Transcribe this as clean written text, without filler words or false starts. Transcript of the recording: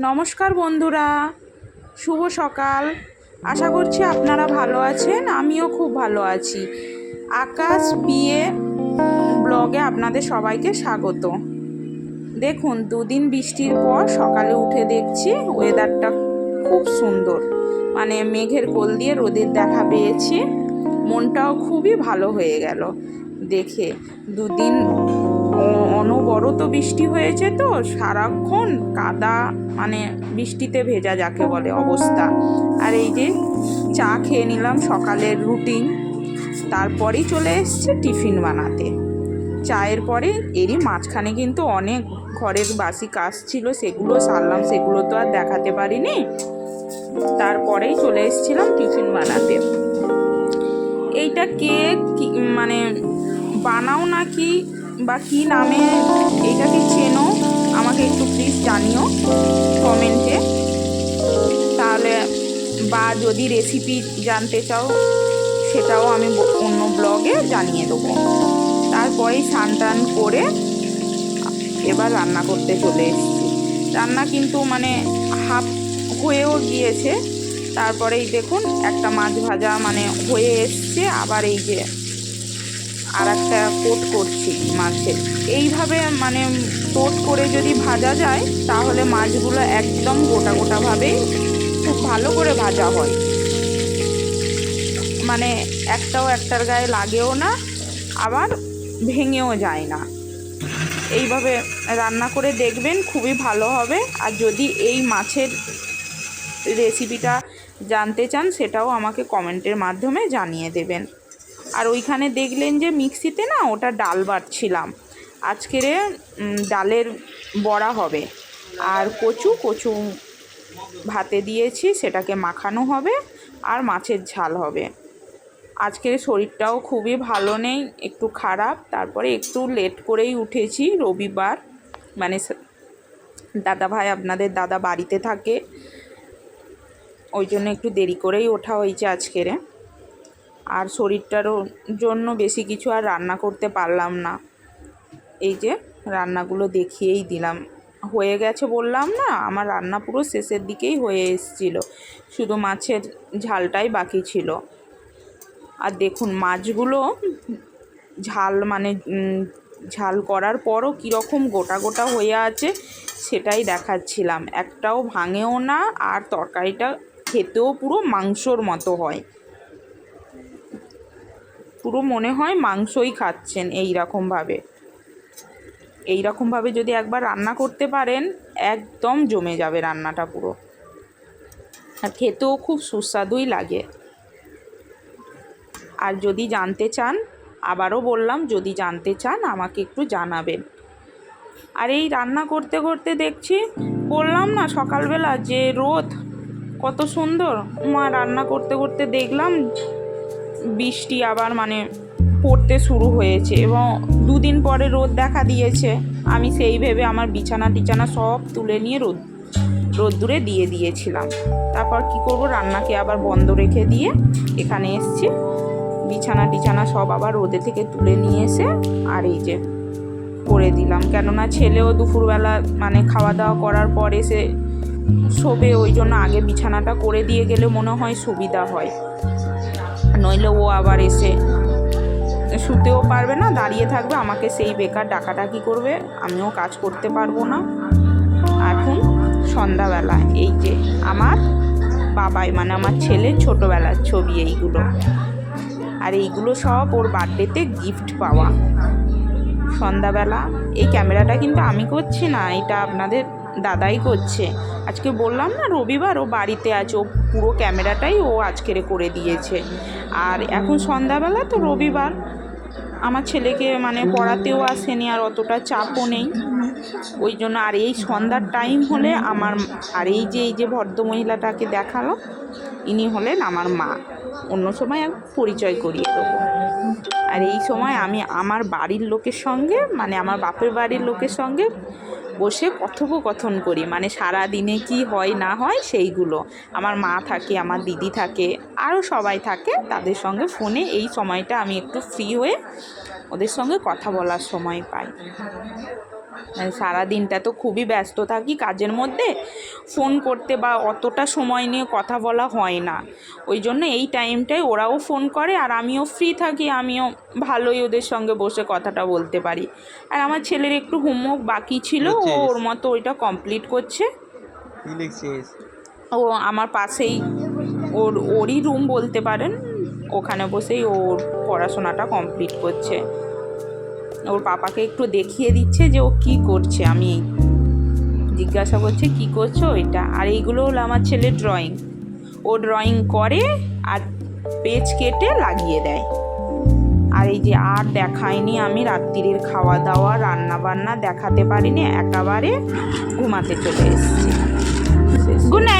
নমস্কার বন্ধুরা, শুভ সকাল। আশা করছি আপনারা ভালো আছেন, আমিও খুব ভালো আছি। আকাশ বিয়ে ব্লগে আপনাদের সবাইকে স্বাগত। দেখুন, দুদিন বৃষ্টির পর সকালে উঠে দেখছি ওয়েদারটা খুব সুন্দর, মানে মেঘের কোল দিয়ে রোদের দেখা পেয়েছি। মনটাও খুবই ভালো হয়ে গেল দেখে। দুদিন অনবরত বৃষ্টি হয়েছে তো, সারাক্ষণ কাদা, মানে বৃষ্টিতে ভেজা যাকে বলে অবস্থা। আর এই যে চা খেয়ে নিলাম, সকালের রুটিন। তারপরেই চলে এসছে টিফিন বানাতে। চায়ের পরে এরই মাঝখানে কিন্তু অনেক ঘরের বাসি কাজ ছিল, সেগুলো সারলাম, সেগুলো তো আর দেখাতে পারিনি। তারপরেই চলে এসেছিলাম টিফিন বানাতে। এইটা কে মানে বানাও নাকি বা কী নামে এইটা কি চেনো, আমাকে একটু প্লিজ জানিও কমেন্টে। তাহলে বা যদি রেসিপি জানতে চাও সেটাও আমি অন্য ব্লগে জানিয়ে দেবো। তারপরেই স্নান টান করে এবার রান্না করতে চলে এসেছি। রান্না কিন্তু মানে হাফ হয়েও গিয়েছে। তারপরেই দেখুন একটা মাছ ভাজা মানে হয়ে এসছে, আবার এই যে আর একটা কোট করছি মাছের। এইভাবে মানে কোট করে যদি ভাজা যায় তাহলে মাছগুলো একদম গোটা গোটাভাবেই খুব ভালো করে ভাজা হয়, মানে একটাও একটার গায়ে লাগেও না, আবার ভেঙেও যায় না। এইভাবে রান্না করে দেখবেন, খুবই ভালো হবে। আর যদি এই মাছের রেসিপিটা জানতে চান সেটাও আমাকে কমেন্টের মাধ্যমে জানিয়ে দেবেন। আর ওইখানে দেখলেন যে মিক্সিতে না ওটা ডাল বাটছিলাম। আজকের ডালের বড়া হবে, আর কচু ভাতে দিয়েছি, সেটাকে মাখানো হবে, আর মাছের ঝাল হবে। আজকের শরীরটাও খুবই ভালো নেই, একটু খারাপ। তারপরে একটু লেট করেই উঠেছি, রবিবার, মানে দাদা ভাই, আপনাদের দাদা বাড়িতে থাকে, ওই জন্য একটু দেরি করেই ওঠা হয়েছে আজকের। আর শরীরটারও জন্য বেশি কিছু আর রান্না করতে পারলাম না। এই যে রান্নাগুলো দেখিয়েই দিলাম, হয়ে গেছে বললাম না, আমার রান্না পুরো শেষের দিকেই হয়ে এসেছিল, শুধু মাছের ঝালটাই বাকি ছিল। আর দেখুন মাছগুলো ঝাল মানে ঝাল করার পরও কীরকম গোটা গোটা হয়ে আছে সেটাই দেখাচ্ছিলাম। একটাও ভাঙেও না, আর তরকারিটা খেতেও পুরো মাংসর মতো হয়, পুরো মনে হয় মাংসই খাচ্ছেন। এইরকমভাবে যদি একবার রান্না করতে পারেন একদম জমে যাবে রান্নাটা পুরো, আর খেতেও খুব সুস্বাদুই লাগে। আর যদি জানতে চান, আবারও বললাম, যদি জানতে চান আমাকে একটু জানাবেন। আর এই রান্না করতে করতে দেখছি, বললাম না সকালবেলা যে রোদ কত সুন্দর, রান্না করতে করতে দেখলাম বৃষ্টি আবার মানে পড়তে শুরু হয়েছে, এবং দুদিন পরে রোদ দেখা দিয়েছে। আমি সেই ভেবে আমার বিছানা সব তুলে নিয়ে রোদ্দুরে দিয়ে দিয়েছিলাম। তারপর কি করব, রান্নাকে আবার বন্ধ রেখে দিয়ে এখানে এসছি। বিছানা সব আবার রোদে থেকে তুলে নিয়ে এসে আর এই যে করে দিলাম, কেননা ছেলেও দুপুরবেলা মানে খাওয়া দাওয়া করার পর এসে শোবে, ওই জন্য আগে বিছানাটা করে দিয়ে গেলে মনে হয় সুবিধা হয়। নইলে ও আবার এসে শুতেও পারবে না, দাঁড়িয়ে থাকবে, আমাকে সেই বেকার ডাকাডাকি করবে, আমিও কাজ করতে পারবো না। এখন সন্ধ্যাবেলা এই যে আমার বাবাই, মানে আমার ছেলের ছোটোবেলার ছবি এইগুলো, আর এইগুলো সব ওর বার্থডেতে গিফট পাওয়া। সন্ধ্যাবেলা এই ক্যামেরাটা কিন্তু আমি করছি না, এটা আপনাদের দাদাই করছে। আজকে বললাম না রবিবার, ও বাড়িতে আছে, ও পুরো ক্যামেরাটাই ও আজকের করে দিয়েছে। আর এখন সন্ধ্যাবেলা তো রবিবার, আমার ছেলেকে মানে পড়াতেও আসেনি, আর অতটা চাপও নেই, ওই জন্য। আর এই সন্ধ্যার টাইম হলে আমার, আর এই যে ভদ্রমহিলাটাকে দেখালো, ইনি হলেন আমার মা। অন্য সময় আমি পরিচয় করিয়ে দেবো। আর এই সময় আমি আমার বাড়ির লোকের সঙ্গে, মানে আমার বাপের বাড়ির লোকের সঙ্গে বসে কথোপকথন করি, মানে সারা দিনে কি হয় না হয় সেইগুলো। আমার মা থাকে, আমার দিদি থাকে, আরও সবাই থাকে, তাদের সঙ্গে ফোনে এই সময়টা আমি একটু ফ্রি হয়ে ওদের সঙ্গে কথা বলার সময় পাই। সারাদিনটা তো খুবই ব্যস্ত থাকি কাজের মধ্যে, ফোন করতে বা অতটা সময় নিয়ে কথা বলা হয় না। ওই জন্য এই টাইমটায় ওরাও ফোন করে আর আমিও ফ্রি থাকি, আমিও ভালোই ওদের সঙ্গে বসে কথাটা বলতে পারি। আর আমার ছেলের একটু হোমওয়ার্ক বাকি ছিল, ও ওর মতো ওইটা কমপ্লিট করছে। ও আমার পাশেই, ওরই রুম বলতে পারেন, ওখানে বসেই ওর পড়াশোনাটা কমপ্লিট করছে। ওর পাপাকে একটু দেখিয়ে দিচ্ছে যে ও কী করছে, আমি জিজ্ঞাসা করছে কী করছো এটা। আর এইগুলো হলো আমার ছেলের ড্রয়িং, ও ড্রয়িং করে আর পেজ কেটে লাগিয়ে দেয়। আর এই যে আর দেখাইনি আমি রাত্রিরের খাওয়া দাওয়া রান্না বান্না দেখাতে পারিনি, একেবারে ঘুমাতে চলে এসেছি। Good night.